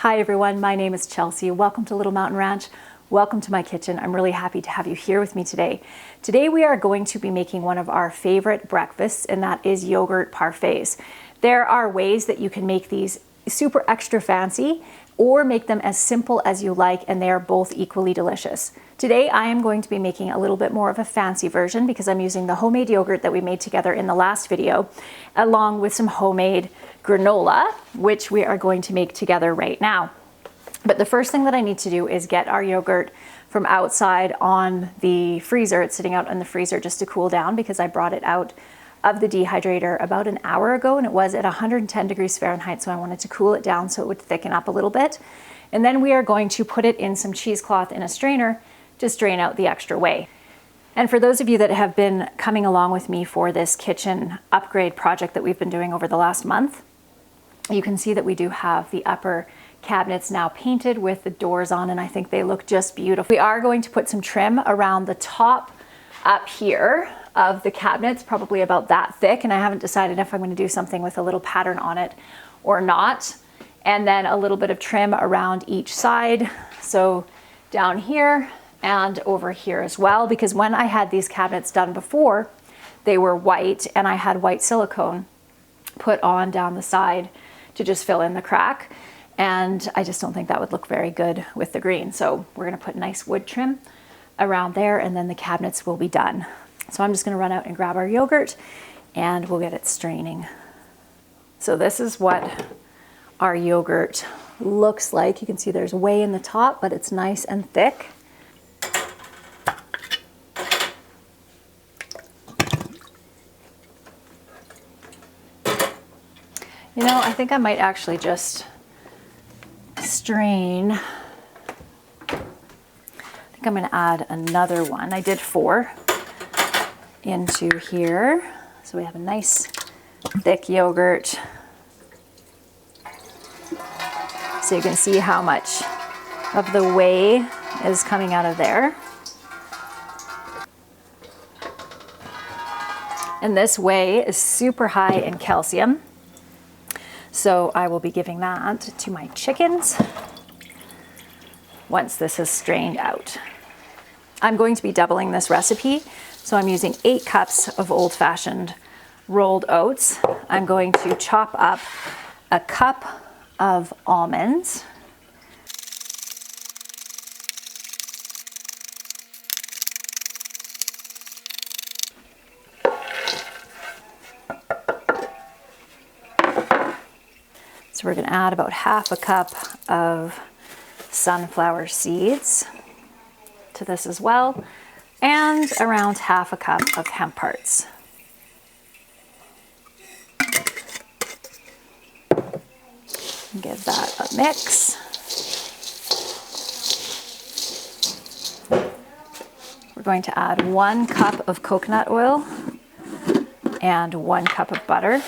Hi everyone, my name is Chelsea. Welcome to Little Mountain Ranch. Welcome to my kitchen. I'm really happy to have you here with me today. Today we are going to be making one of our favorite breakfasts, and that is yogurt parfaits. There are ways that you can make these super extra fancy or make them as simple as you like, and they are both equally delicious. Today I am going to be making a little bit more of a fancy version because I'm using the homemade yogurt that we made together in the last video, along with some homemade granola, which we are going to make together right now. But the first thing that I need to do is get our yogurt from outside on the freezer. It's sitting out in the freezer just to cool down because I brought it out of the dehydrator about an hour ago, and it was at 110 degrees Fahrenheit, so I wanted to cool it down so it would thicken up a little bit. And then we are going to put it in some cheesecloth in a strainer to strain out the extra whey. And for those of you that have been coming along with me for this kitchen upgrade project that we've been doing over the last month, you can see that we do have the upper cabinets now painted with the doors on, and I think they look just beautiful. We are going to put some trim around the top up here of the cabinets, probably about that thick, and I haven't decided if I'm going to do something with a little pattern on it or not. And then a little bit of trim around each side, so down here and over here as well, because when I had these cabinets done before, they were white, and I had white silicone put on down the side to just fill in the crack, and I just don't think that would look very good with the green. So we're going to put nice wood trim around there, and then the cabinets will be done. So I'm just going to run out and grab our yogurt and we'll get it straining. So this is what our yogurt looks like. You can see there's whey in the top, but it's nice and thick. You know, I think I might actually just strain. I think I'm going to add another one. I did 4 into here. So we have a nice thick yogurt. So you can see how much of the whey is coming out of there. And this whey is super high in calcium. So I will be giving that to my chickens once this is strained out. I'm going to be doubling this recipe. So I'm using 8 cups of old-fashioned rolled oats. I'm going to chop up a cup of almonds. So we're going to add about half a cup of sunflower seeds to this as well, and around half a cup of hemp hearts. Give that a mix. We're going to add 1 cup of coconut oil and 1 cup of butter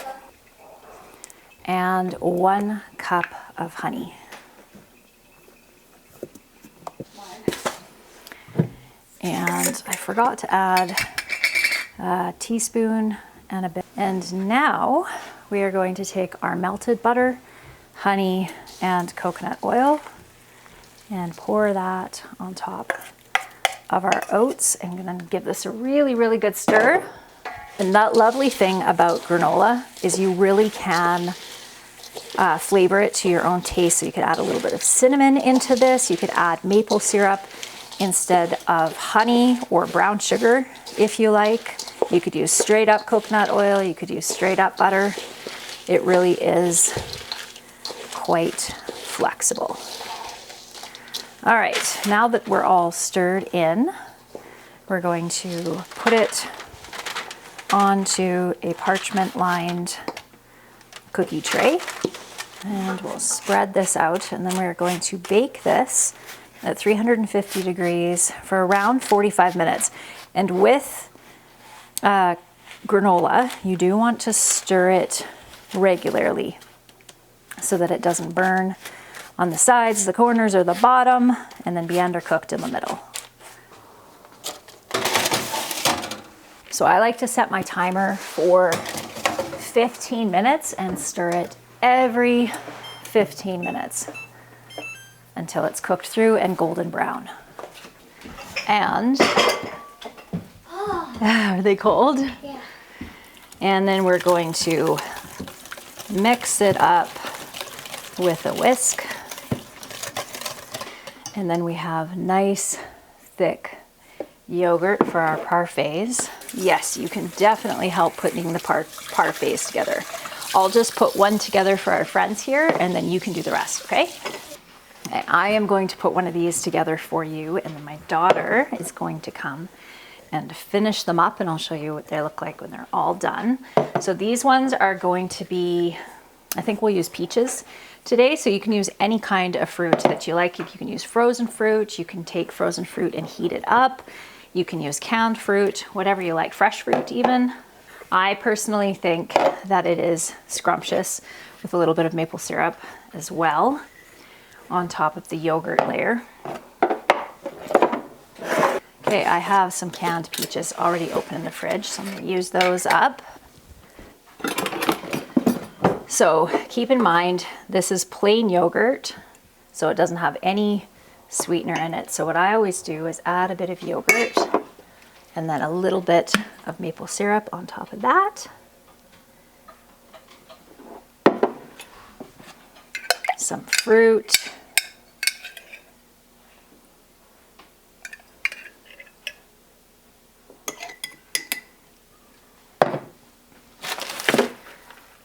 and 1 cup of honey. And I forgot to add a teaspoon and a bit. And now we are going to take our melted butter, honey, and coconut oil and pour that on top of our oats. I'm going to give this a really, really good stir. And that lovely thing about granola is you really can flavor it to your own taste. So you could add a little bit of cinnamon into this. You could add maple syrup instead of honey or brown sugar if you like. You could use straight up coconut oil. You could use straight up butter. It really is quite flexible. All right, now that we're all stirred in, we're going to put it onto a parchment lined cookie tray, and we'll spread this out, and then we're going to bake this at 350 degrees for around 45 minutes. And with granola, you do want to stir it regularly so that it doesn't burn on the sides, the corners, or the bottom, and then be undercooked in the middle. So I like to set my timer for 15 minutes and stir it every 15 minutes. until it's cooked through and golden brown. And are they cold? Yeah. And then we're going to mix it up with a whisk. And then we have nice, thick yogurt for our parfaits. Yes, you can definitely help putting the parfaits together. I'll just put one together for our friends here, and then you can do the rest, okay? Okay, I am going to put one of these together for you, and then my daughter is going to come and finish them up, and I'll show you what they look like when they're all done. So these ones are going to be, I think we'll use peaches today, so you can use any kind of fruit that you like. You can use frozen fruit, you can take frozen fruit and heat it up. You can use canned fruit, whatever you like, fresh fruit even. I personally think that it is scrumptious with a little bit of maple syrup as well on top of the yogurt layer. Okay, I have some canned peaches already open in the fridge, so I'm going to use those up. So keep in mind, this is plain yogurt, so it doesn't have any sweetener in it. So what I always do is add a bit of yogurt and then a little bit of maple syrup on top of that. Some fruit.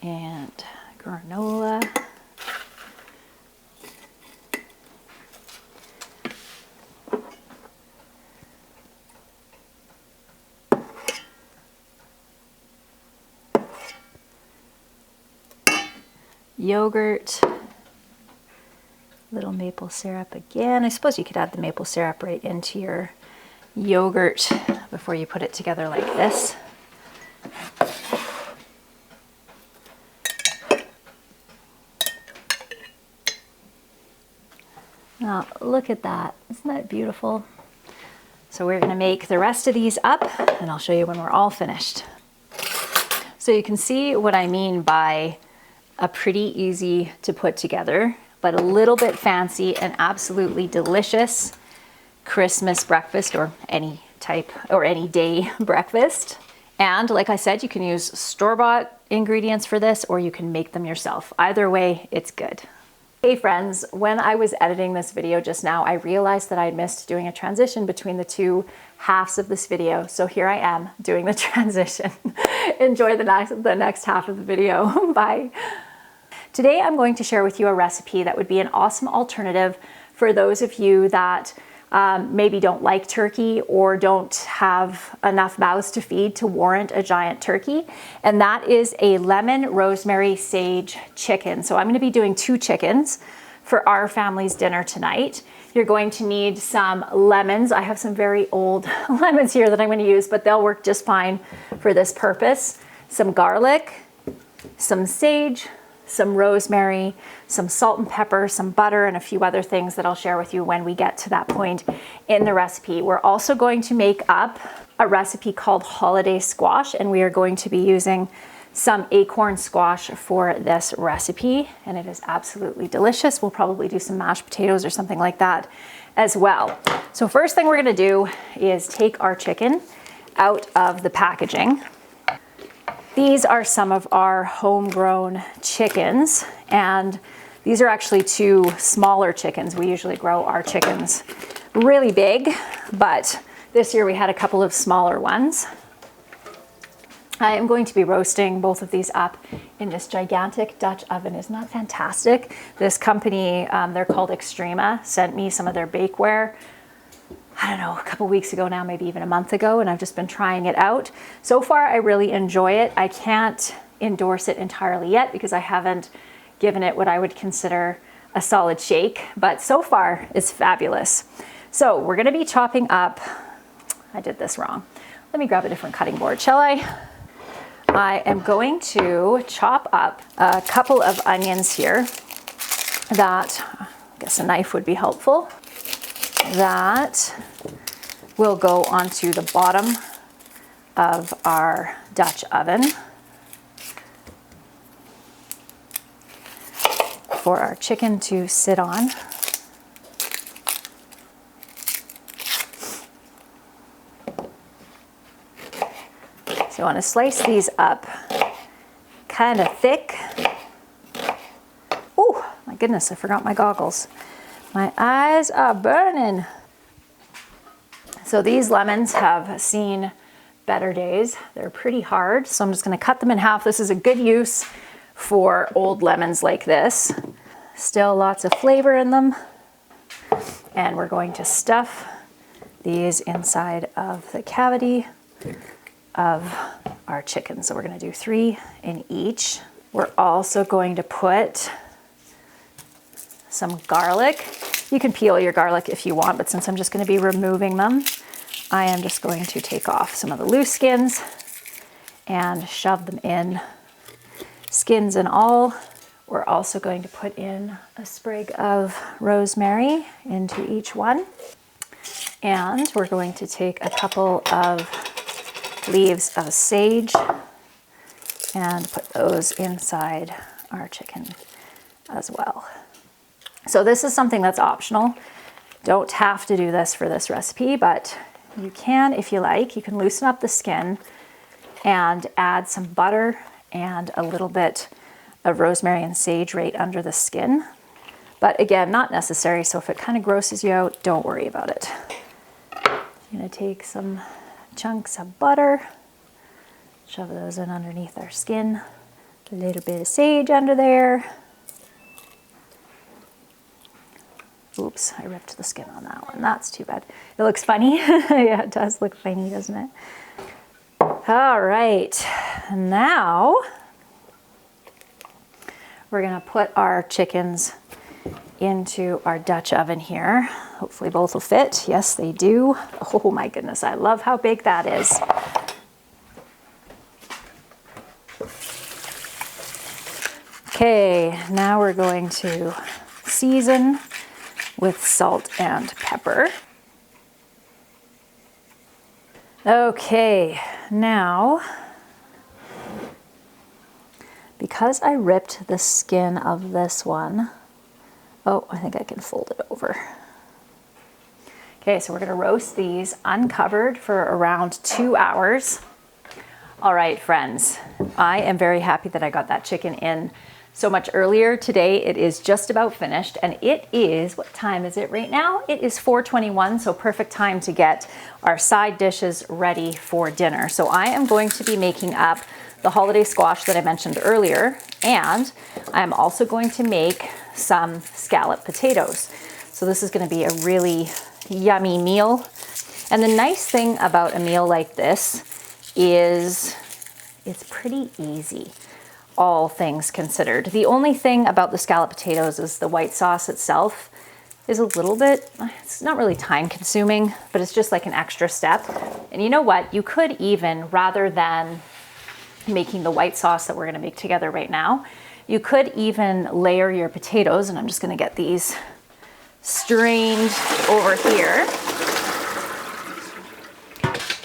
And granola. Yogurt, little maple syrup again. I suppose you could add the maple syrup right into your yogurt before you put it together like this. Now look at that, isn't that beautiful? So we're gonna make the rest of these up and I'll show you when we're all finished. So you can see what I mean by a pretty easy to put together, but a little bit fancy and absolutely delicious Christmas breakfast, or any type or any day breakfast. And like I said, you can use store-bought ingredients for this, or you can make them yourself. Either way, it's good. Hey friends, when I was editing this video just now, I realized that I had missed doing a transition between the two halves of this video. So here I am doing the transition. Enjoy the next half of the video. Bye. Today I'm going to share with you a recipe that would be an awesome alternative for those of you that maybe don't like turkey or don't have enough mouths to feed to warrant a giant turkey. And that is a lemon, rosemary, sage chicken. So I'm going to be doing 2 chickens for our family's dinner tonight. You're going to need some lemons. I have some very old lemons here that I'm going to use, but they'll work just fine for this purpose. Some garlic, some sage, some rosemary, some salt and pepper, some butter, and a few other things that I'll share with you when we get to that point in the recipe. We're also going to make up a recipe called holiday squash, and we are going to be using some acorn squash for this recipe, and it is absolutely delicious. We'll probably do some mashed potatoes or something like that as well. So first thing we're gonna do is take our chicken out of the packaging. These are some of our homegrown chickens, and these are actually 2 smaller chickens. We usually grow our chickens really big, but this year we had a couple of smaller ones. I am going to be roasting both of these up in this gigantic Dutch oven. Isn't that fantastic? This company, they're called Extrema, sent me some of their bakeware, I don't know, a couple weeks ago now, maybe even a month ago, and I've just been trying it out. So far, I really enjoy it. I can't endorse it entirely yet because I haven't given it what I would consider a solid shake, but so far it's fabulous. So we're gonna be chopping up, I did this wrong. Let me grab a different cutting board, shall I? I am going to chop up a couple of onions here that, I guess a knife would be helpful. That will go onto the bottom of our Dutch oven for our chicken to sit on. So I want to slice these up kind of thick. Oh my goodness, I forgot my goggles. My eyes are burning. So these lemons have seen better days. They're pretty hard, so I'm just going to cut them in half. This is a good use for old lemons like this. Still lots of flavor in them. And we're going to stuff these inside of the cavity of our chicken. So we're going to do 3 in each. We're also going to put some garlic. You can peel your garlic if you want, but since I'm just going to be removing them, I am just going to take off some of the loose skins and shove them in, skins and all. We're also going to put in a sprig of rosemary into each one. And we're going to take a couple of leaves of sage and put those inside our chicken as well. So this is something that's optional. Don't have to do this for this recipe, but you can if you like. You can loosen up the skin and add some butter and a little bit of rosemary and sage right under the skin. But again, not necessary, so if it kind of grosses you out, don't worry about it. I'm gonna take some chunks of butter, shove those in underneath our skin, a little bit of sage under there. Oops, I ripped the skin on that one. That's too bad. It looks funny. Yeah, it does look funny, doesn't it? All right, now we're gonna put our chickens into our Dutch oven here. Hopefully both will fit. Yes, they do. Oh my goodness, I love how big that is. Okay, now we're going to season with salt and pepper. Okay, now, because I ripped the skin of this one, oh, I think I can fold it over. Okay, so we're gonna roast these uncovered for around 2 hours. All right, friends, I am very happy that I got that chicken in so much earlier today. It is just about finished, and it is, what time is it right now? It is 4:21, so perfect time to get our side dishes ready for dinner. So I am going to be making up the holiday squash that I mentioned earlier, and I'm also going to make some scallop potatoes. So this is going to be a really yummy meal. And the nice thing about a meal like this is it's pretty easy, all things considered. The only thing about the scallop potatoes is the white sauce itself is a little bit, it's not really time consuming, but it's just like an extra step. And you know what? You could even, rather than making the white sauce that we're gonna make together right now, you could even layer your potatoes, and I'm just gonna get these strained over here,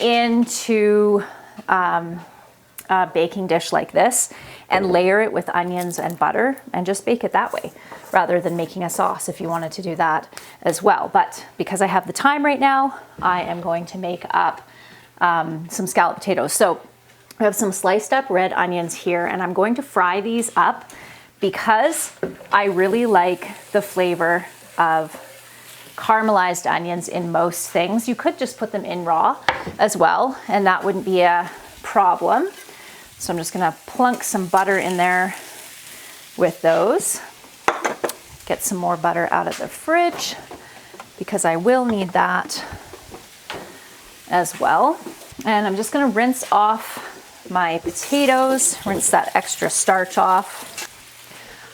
into a baking dish like this, and layer it with onions and butter and just bake it that way, rather than making a sauce if you wanted to do that as well. But because I have the time right now, I am going to make up some scallop potatoes. So we have some sliced up red onions here, and I'm going to fry these up because I really like the flavor of caramelized onions in most things. You could just put them in raw as well, and that wouldn't be a problem. So I'm just gonna plunk some butter in there with those. Get some more butter out of the fridge because I will need that as well. And I'm just gonna rinse off my potatoes, rinse that extra starch off.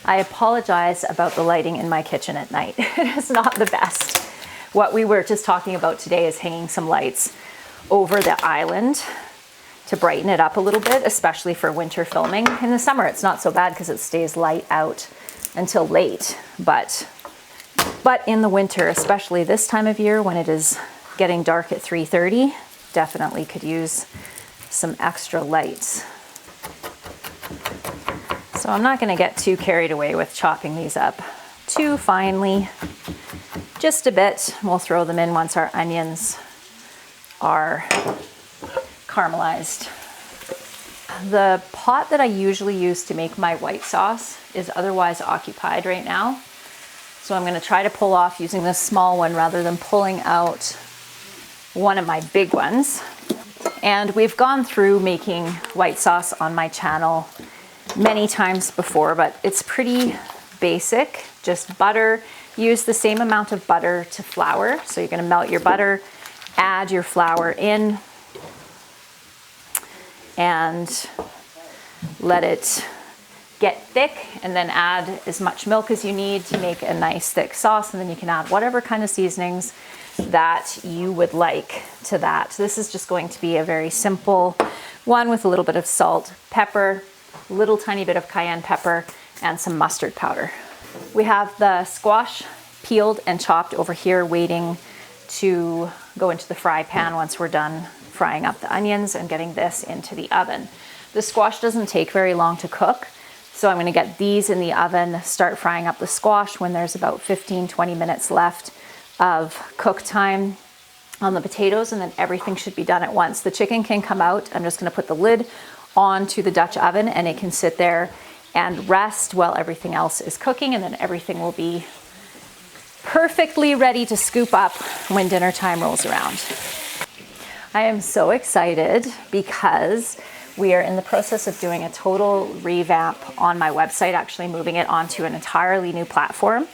I apologize about the lighting in my kitchen at night. It is not the best. What we were just talking about today is hanging some lights over the island to brighten it up a little bit, especially for winter filming. In the summer, it's not so bad because it stays light out until late. But in the winter, especially this time of year when it is getting dark at 3:30, definitely could use some extra lights. So I'm not gonna get too carried away with chopping these up too finely, just a bit. We'll throw them in once our onions are caramelized. the pot that I usually use to make my white sauce is otherwise occupied right now. So I'm going to try to pull off using this small one rather than pulling out one of my big ones. And we've gone through making white sauce on my channel many times before, but it's pretty basic. Just butter. Use the same amount of butter to flour. So you're going to melt your butter, add your flour in, and let it get thick, and then add as much milk as you need to make a nice thick sauce, and then you can add whatever kind of seasonings that you would like to that. This is just going to be a very simple one with a little bit of salt, pepper, a little tiny bit of cayenne pepper, and some mustard powder. We have the squash peeled and chopped over here waiting to go into the fry pan once we're done frying up the onions and getting this into the oven. The squash doesn't take very long to cook, so I'm going to get these in the oven, start frying up the squash when there's about 15-20 minutes left of cook time on the potatoes, and then everything should be done at once. The chicken can come out. I'm just going to put the lid onto the Dutch oven and it can sit there and rest while everything else is cooking, and then everything will be perfectly ready to scoop up when dinner time rolls around. I am so excited because we are in the process of doing a total revamp on my website, actually moving it onto an entirely new platform.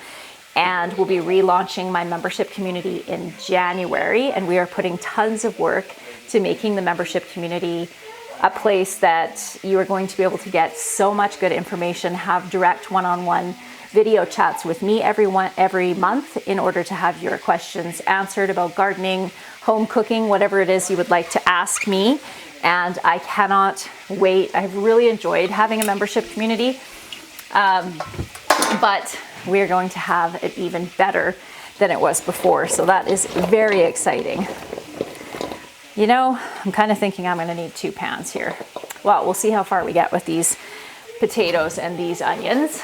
And we'll be relaunching my membership community in January. And we are putting tons of work to making the membership community a place that you are going to be able to get so much good information, have direct one-on-one video chats with me every month in order to have your questions answered about gardening, home cooking, whatever it is you would like to ask me. And I cannot wait. I've really enjoyed having a membership community, but we're going to have it even better than it was before. So that is very exciting. You know, I'm kind of thinking I'm going to need 2 pans here. Well, we'll see how far we get with these potatoes and these onions.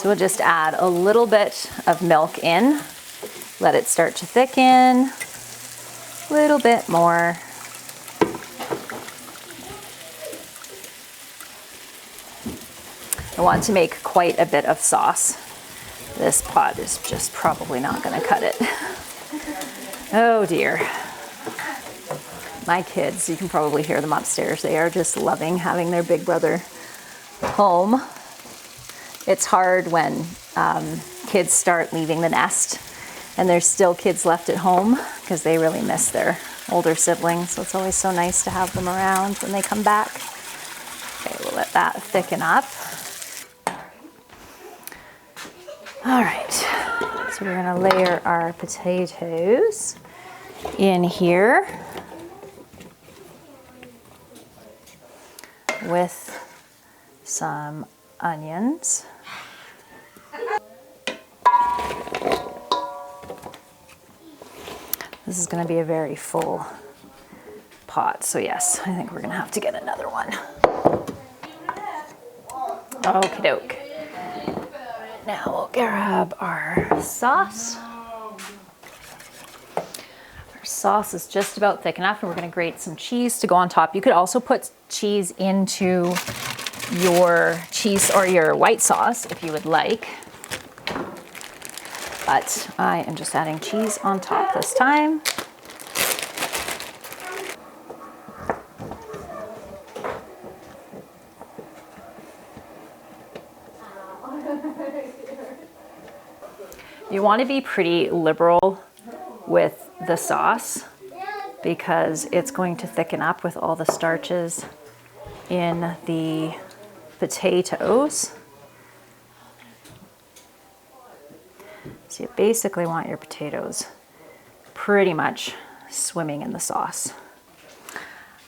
So we'll just add a little bit of milk in, let it start to thicken, a little bit more. I want to make quite a bit of sauce. This pot is just probably not going to cut it. Oh dear. My kids, you can probably hear them upstairs. They are just loving having their big brother home. It's hard when kids start leaving the nest and there's still kids left at home because they really miss their older siblings. So it's always so nice to have them around when they come back. Okay, we'll let that thicken up. All right, so we're gonna layer our potatoes in here with some onions. This is going to be a very full pot, so yes, I think we're going to have to get another one. Okie doke. Now we'll grab our sauce. Our sauce is just about thick enough, and we're going to grate some cheese to go on top. You could also put cheese into your cheese or your white sauce if you would like. But I am just adding cheese on top this time. You want to be pretty liberal with the sauce because it's going to thicken up with all the starches in the potatoes. So you basically want your potatoes pretty much swimming in the sauce.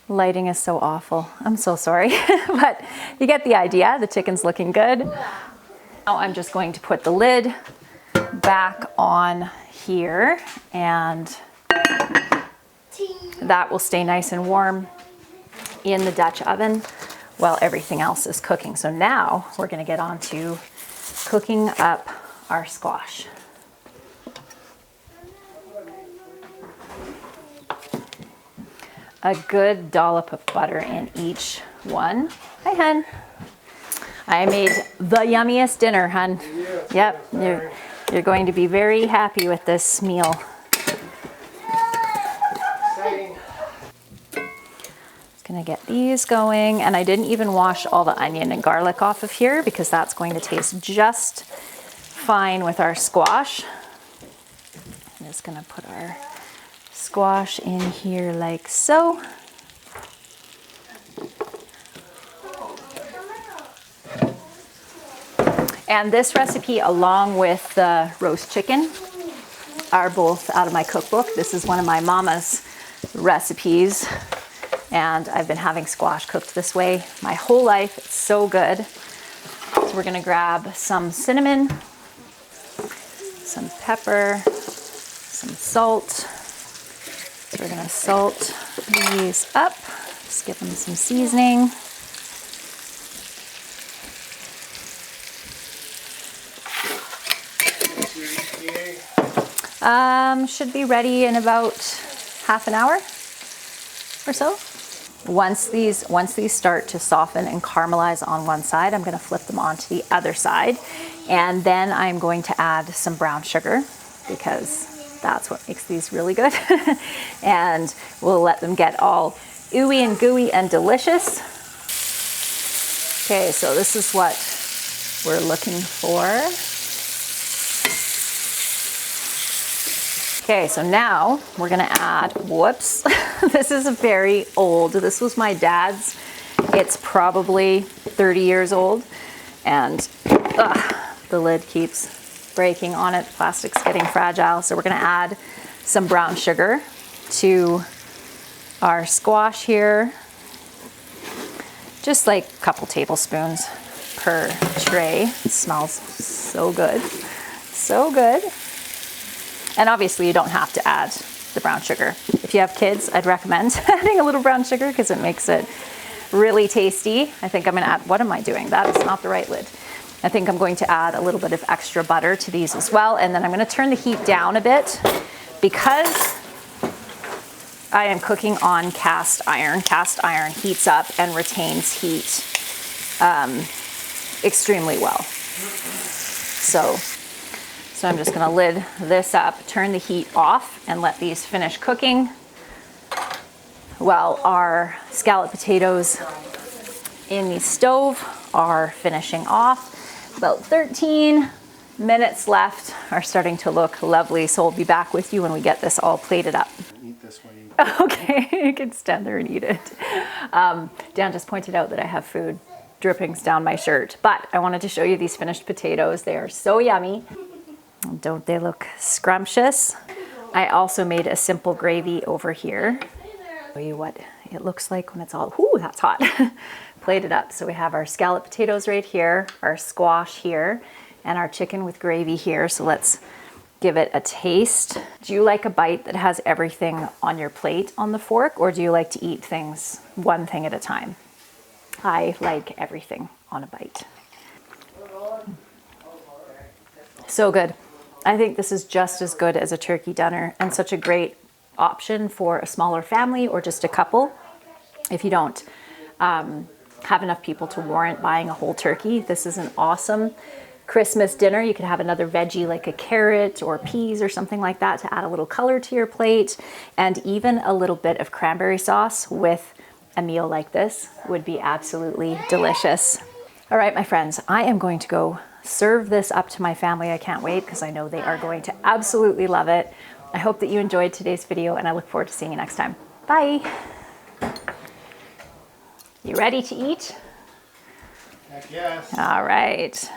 Lighting is so awful. I'm so sorry, but you get the idea. The chicken's looking good. Now I'm just going to put the lid back on here, and that will stay nice and warm in the Dutch oven while everything else is cooking. So now we're going to get on to cooking up our squash. a good dollop of butter in each one. Hi, hun. I made the yummiest dinner, hun. Yep, you're going to be very happy with this meal. Exciting. Just gonna get these going, and I didn't even wash all the onion and garlic off of here because that's going to taste just fine with our squash. I'm just gonna put our squash in here like so. And this recipe, along with the roast chicken, are both out of my cookbook. This is one of my mama's recipes, and I've been having squash cooked this way my whole life. It's so good. So we're gonna grab some cinnamon, some pepper, some salt. So we're gonna salt these up, just give them some seasoning. Should be ready in about half an hour or so. Once these start to soften and caramelize on one side, I'm going to flip them onto the other side, and then I'm going to add some brown sugar because that's what makes these really good. And we'll let them get all ooey and gooey and delicious. Okay, so this is what we're looking for. Okay, so now we're gonna add, whoops, this is very old. This was my dad's. It's probably 30 years old, and the lid keeps breaking on it. The plastic's getting fragile. So we're gonna add some brown sugar to our squash here. Just like a couple tablespoons per tray. It smells so good, so good. And obviously you don't have to add the brown sugar. If you have kids, I'd recommend adding a little brown sugar because it makes it really tasty. I think I'm gonna add, what am I doing? That is not the right lid. I think I'm going to add a little bit of extra butter to these as well. And then I'm gonna turn the heat down a bit because I am cooking on cast iron. Cast iron heats up and retains heat extremely well. So I'm just gonna lid this up, turn the heat off, and let these finish cooking while our scallop potatoes in the stove are finishing off. About 13 minutes left, are starting to look lovely. So we'll be back with you when we get this all plated up. Eat this one. Okay, you can stand there and eat it. Dan just pointed out that I have food drippings down my shirt, but I wanted to show you these finished potatoes. They are so yummy. Don't they look scrumptious? I also made a simple gravy over here. Show you what it looks like when it's all, ooh, that's hot. Plated up. So we have our scallop potatoes right here, our squash here, and our chicken with gravy here. So let's give it a taste. Do you like a bite that has everything on your plate on the fork, or do you like to eat things one thing at a time? I like everything on a bite. So good. I think this is just as good as a turkey dinner and such a great option for a smaller family or just a couple. If you don't have enough people to warrant buying a whole turkey, this is an awesome Christmas dinner. You could have another veggie like a carrot or peas or something like that to add a little color to your plate, and even a little bit of cranberry sauce with a meal like this would be absolutely delicious. All right, my friends, I am going to go serve this up to my family. I can't wait because I know they are going to absolutely love it. I hope that you enjoyed today's video, and I look forward to seeing you next time. Bye. You ready to eat? Heck yes. All right.